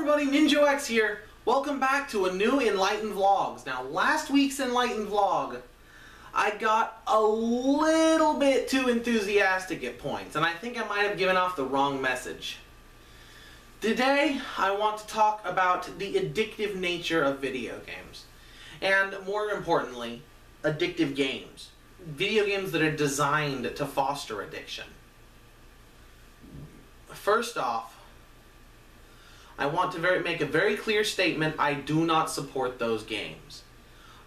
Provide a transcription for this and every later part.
everybody, Ninjo X here. Welcome back to a new Enlightened Vlogs. Now, last week's Enlightened Vlog, I got a little bit too enthusiastic at points, and I think I might have given off the wrong message. Today, I want to talk about the addictive nature of video games. And more importantly, addictive games. Video games that are designed to foster addiction. First off, I want to make a very clear statement: I do not support those games.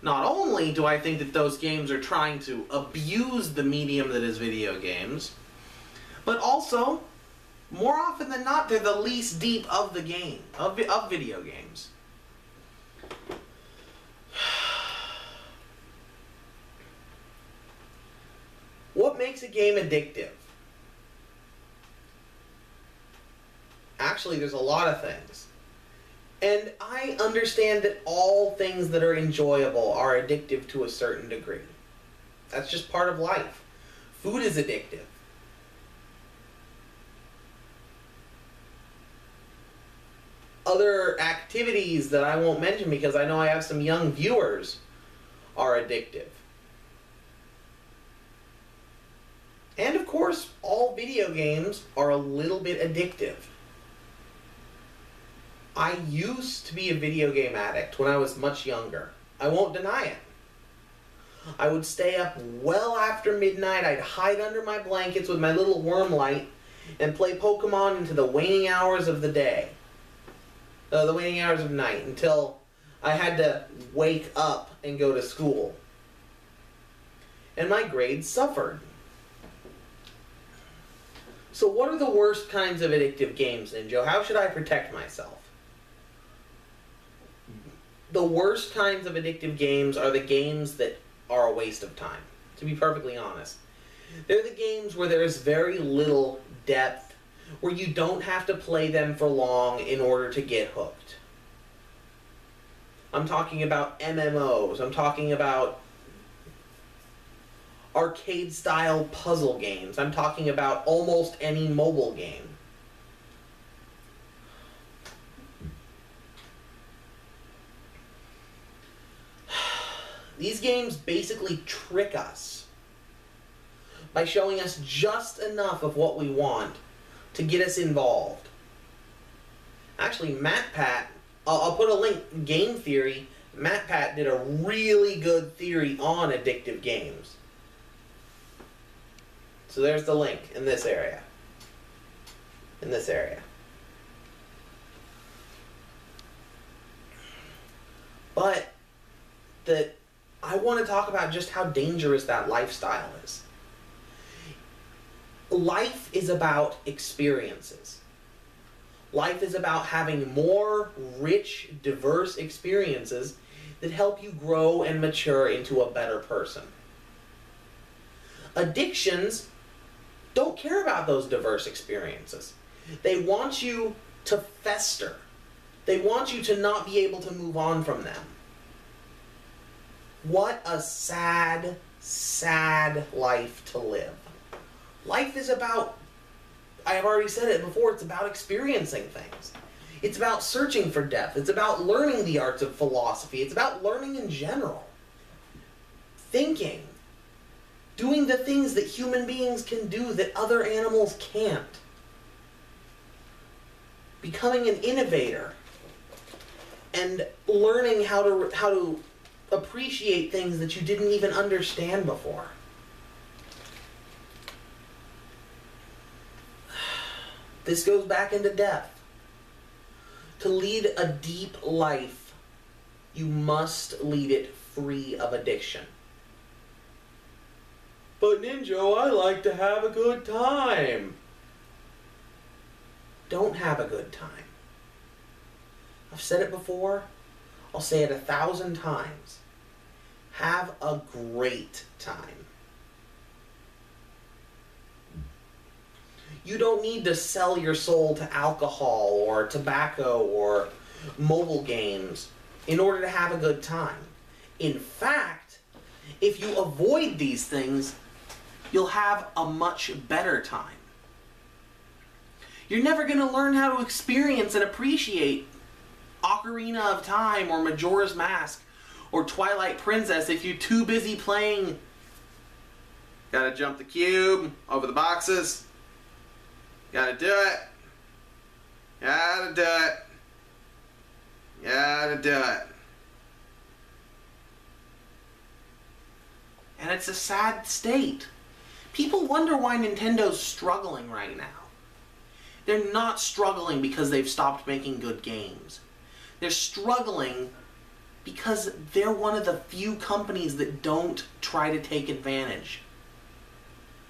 Not only do I think that those games are trying to abuse the medium that is video games, but also, more often than not, they're the least deep of the game, of video games. What makes a game addictive? Actually, there's a lot of things. And I understand that all things that are enjoyable are addictive to a certain degree. That's just part of life. Food is addictive. Other activities that I won't mention because I know I have some young viewers are addictive. And of course, all video games are a little bit addictive. I used to be a video game addict when I was much younger. I won't deny it. I would stay up well after midnight. I'd hide under my blankets with my little worm light and play Pokemon into the waning hours of the day. The waning hours of night, until I had to wake up and go to school. And my grades suffered. So what are the worst kinds of addictive games, Ninjo? How should I protect myself? The worst kinds of addictive games are the games that are a waste of time, to be perfectly honest. They're the games where there is very little depth, where you don't have to play them for long in order to get hooked. I'm talking about MMOs. I'm talking about arcade-style puzzle games. I'm talking about almost any mobile game. These games basically trick us by showing us just enough of what we want to get us involved. Actually, MatPat, I'll put a link, Game Theory, MatPat did a really good theory on addictive games. So there's the link in this area. In this area. But I want to talk about just how dangerous that lifestyle is. Life is about experiences. Life is about having more rich, diverse experiences that help you grow and mature into a better person. Addictions don't care about those diverse experiences. They want you to fester. They want you to not be able to move on from them. What a sad, sad life to live. Life is about, I have already said it before, it's about experiencing things. It's about searching for depth. It's about learning the arts of philosophy. It's about learning in general. Thinking. Doing the things that human beings can do that other animals can't. Becoming an innovator. And learning how to appreciate things that you didn't even understand before. This goes back into depth. To lead a deep life, you must lead it free of addiction. But Ninjo, I like to have a good time. Don't have a good time. I've said it before. I'll say it 1,000 times. Have a great time. You don't need to sell your soul to alcohol or tobacco or mobile games in order to have a good time. In fact, if you avoid these things, you'll have a much better time. You're never going to learn how to experience and appreciate Ocarina of Time or Majora's Mask or Twilight Princess if you're too busy playing. Gotta jump the cube over the boxes. Gotta do it. Gotta do it. Gotta do it. And it's a sad state. People wonder why Nintendo's struggling right now. They're not struggling because they've stopped making good games. They're struggling because they're one of the few companies that don't try to take advantage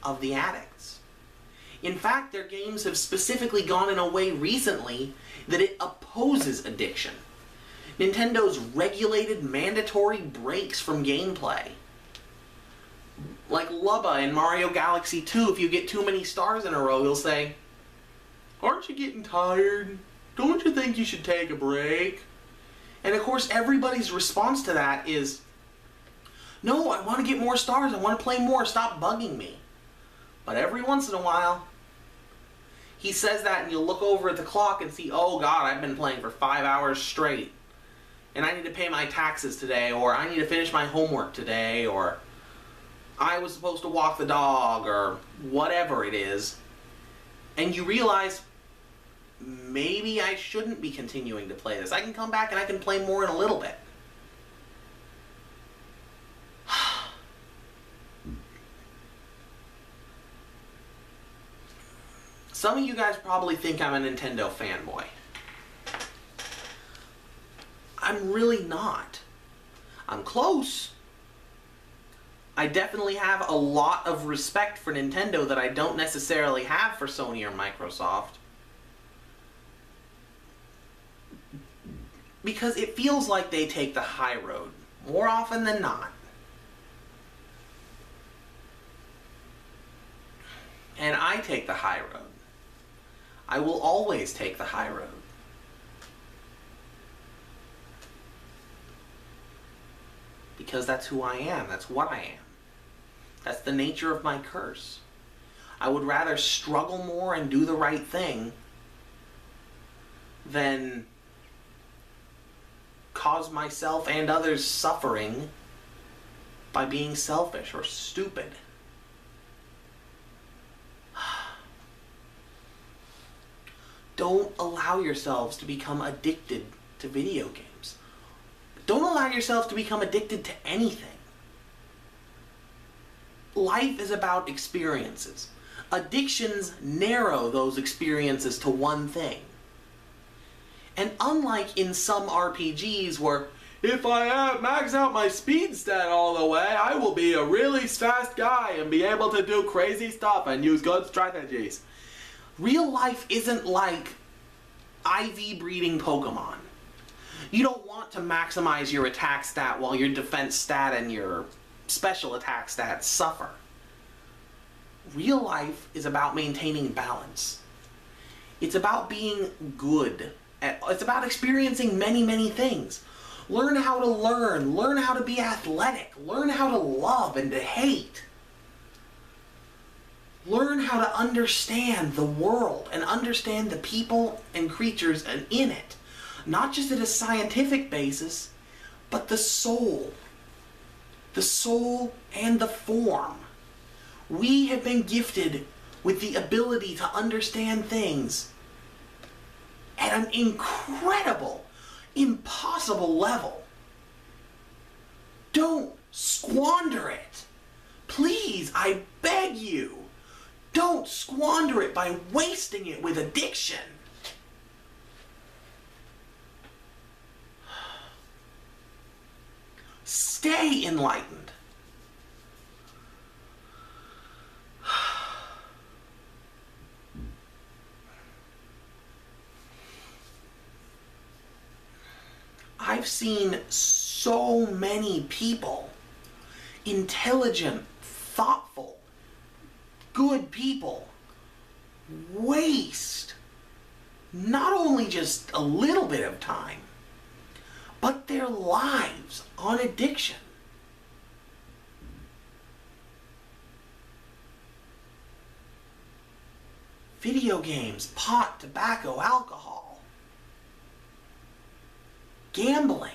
of the addicts. In fact, their games have specifically gone in a way recently that it opposes addiction. Nintendo's regulated mandatory breaks from gameplay. Like Lubba in Mario Galaxy 2, if you get too many stars in a row, he'll say, "Aren't you getting tired? Don't you think you should take a break?" And of course, everybody's response to that is, "No, I want to get more stars. I want to play more. Stop bugging me." But every once in a while, he says that and you'll look over at the clock and see, "Oh God, I've been playing for 5 hours straight. And I need to pay my taxes today," or "I need to finish my homework today," or "I was supposed to walk the dog," or whatever it is. And you realize, maybe I shouldn't be continuing to play this. I can come back and I can play more in a little bit. Some of you guys probably think I'm a Nintendo fanboy. I'm really not. I'm close. I definitely have a lot of respect for Nintendo that I don't necessarily have for Sony or Microsoft. Because it feels like they take the high road, more often than not. And I take the high road. I will always take the high road. Because that's who I am. That's what I am. That's the nature of my curse. I would rather struggle more and do the right thing than cause myself and others suffering by being selfish or stupid. Don't allow yourselves to become addicted to video games. Don't allow yourself to become addicted to anything. Life is about experiences. Addictions narrow those experiences to one thing. And unlike in some RPGs where, if I max out my speed stat all the way, I will be a really fast guy and be able to do crazy stuff and use good strategies. Real life isn't like IV breeding Pokemon. You don't want to maximize your attack stat while your defense stat and your special attack stats suffer. Real life is about maintaining balance. It's about being good. It's about experiencing many, many things. Learn how to learn. Learn how to be athletic. Learn how to love and to hate. Learn how to understand the world and understand the people and creatures in it. Not just at a scientific basis, but the soul. The soul and the form. We have been gifted with the ability to understand things at an incredible, impossible level. Don't squander it. Please, I beg you, don't squander it by wasting it with addiction. Stay enlightened. I've seen so many people, intelligent, thoughtful, good people, waste not only just a little bit of time, but their lives on addiction. Video games, pot, tobacco, alcohol. gambling,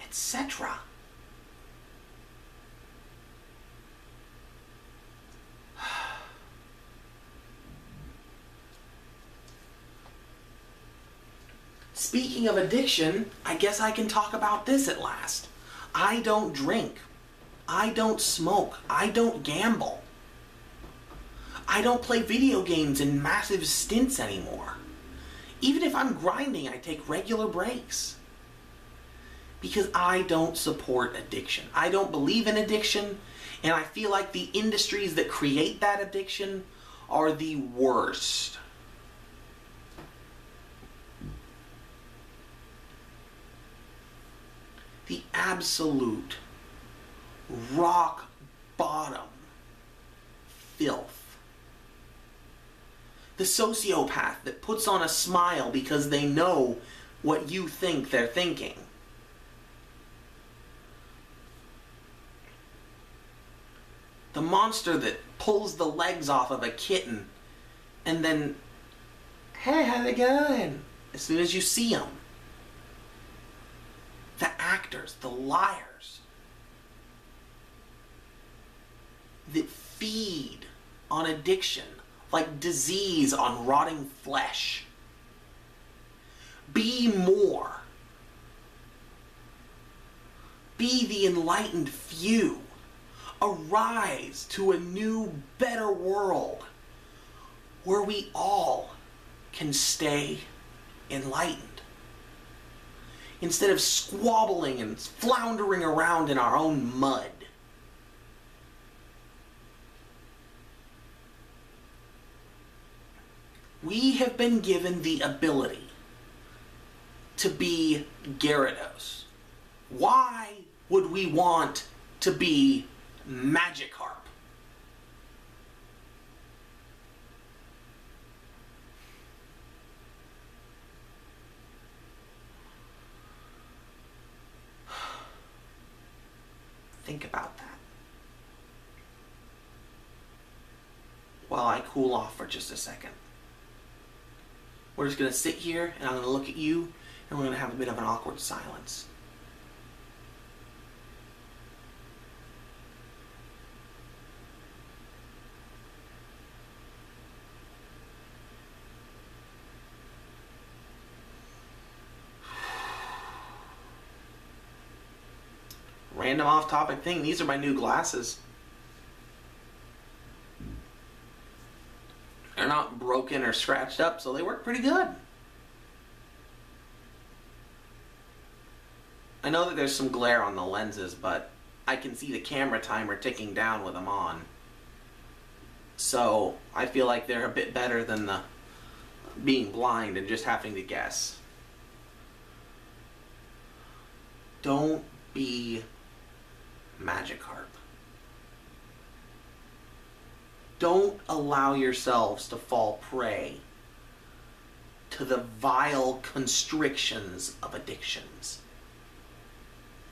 etc. Speaking of addiction, I guess I can talk about this at last. I don't drink. I don't smoke. I don't gamble. I don't play video games in massive stints anymore. Even if I'm grinding, I take regular breaks. Because I don't support addiction. I don't believe in addiction, and I feel like the industries that create that addiction are the worst. The absolute rock bottom filth. The sociopath that puts on a smile because they know what you think they're thinking. The monster that pulls the legs off of a kitten and then, hey, how's it going? As soon as you see them. The actors, the liars that feed on addiction like disease on rotting flesh. Be more. Be the enlightened few. Arise to a new, better world where we all can stay enlightened. Instead of squabbling and floundering around in our own mud. We have been given the ability to be Gyarados. Why would we want to be Magikarp? Think about that. While I cool off for just a second. We're just going to sit here and I'm going to look at you and we're going to have a bit of an awkward silence. Random off-topic thing. These are my new glasses. They're not broken or scratched up, so they work pretty good. I know that there's some glare on the lenses, but I can see the camera timer ticking down with them on. So I feel like they're a bit better than the being blind and just having to guess. Don't be Magikarp. Don't allow yourselves to fall prey to the vile constrictions of addictions.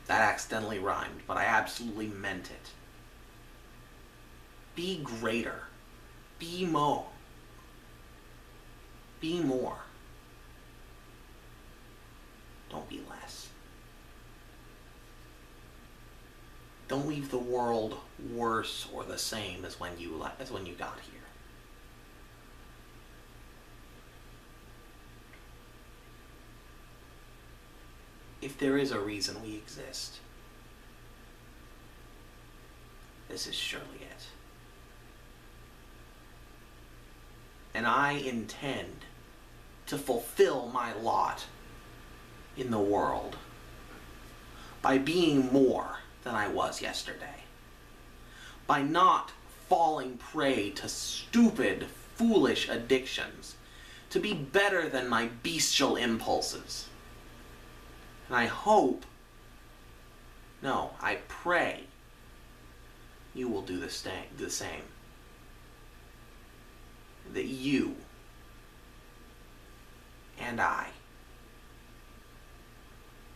That accidentally rhymed, but I absolutely meant it. Be greater. Be more. Be more. Don't be less. Don't leave the world worse or the same as when you got here. If there is a reason we exist, this is surely it. And I intend to fulfill my lot in the world by being more than I was yesterday. By not falling prey to stupid, foolish addictions. To be better than my bestial impulses. And I hope, no, I pray you will do the same. That you and I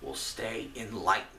will stay enlightened.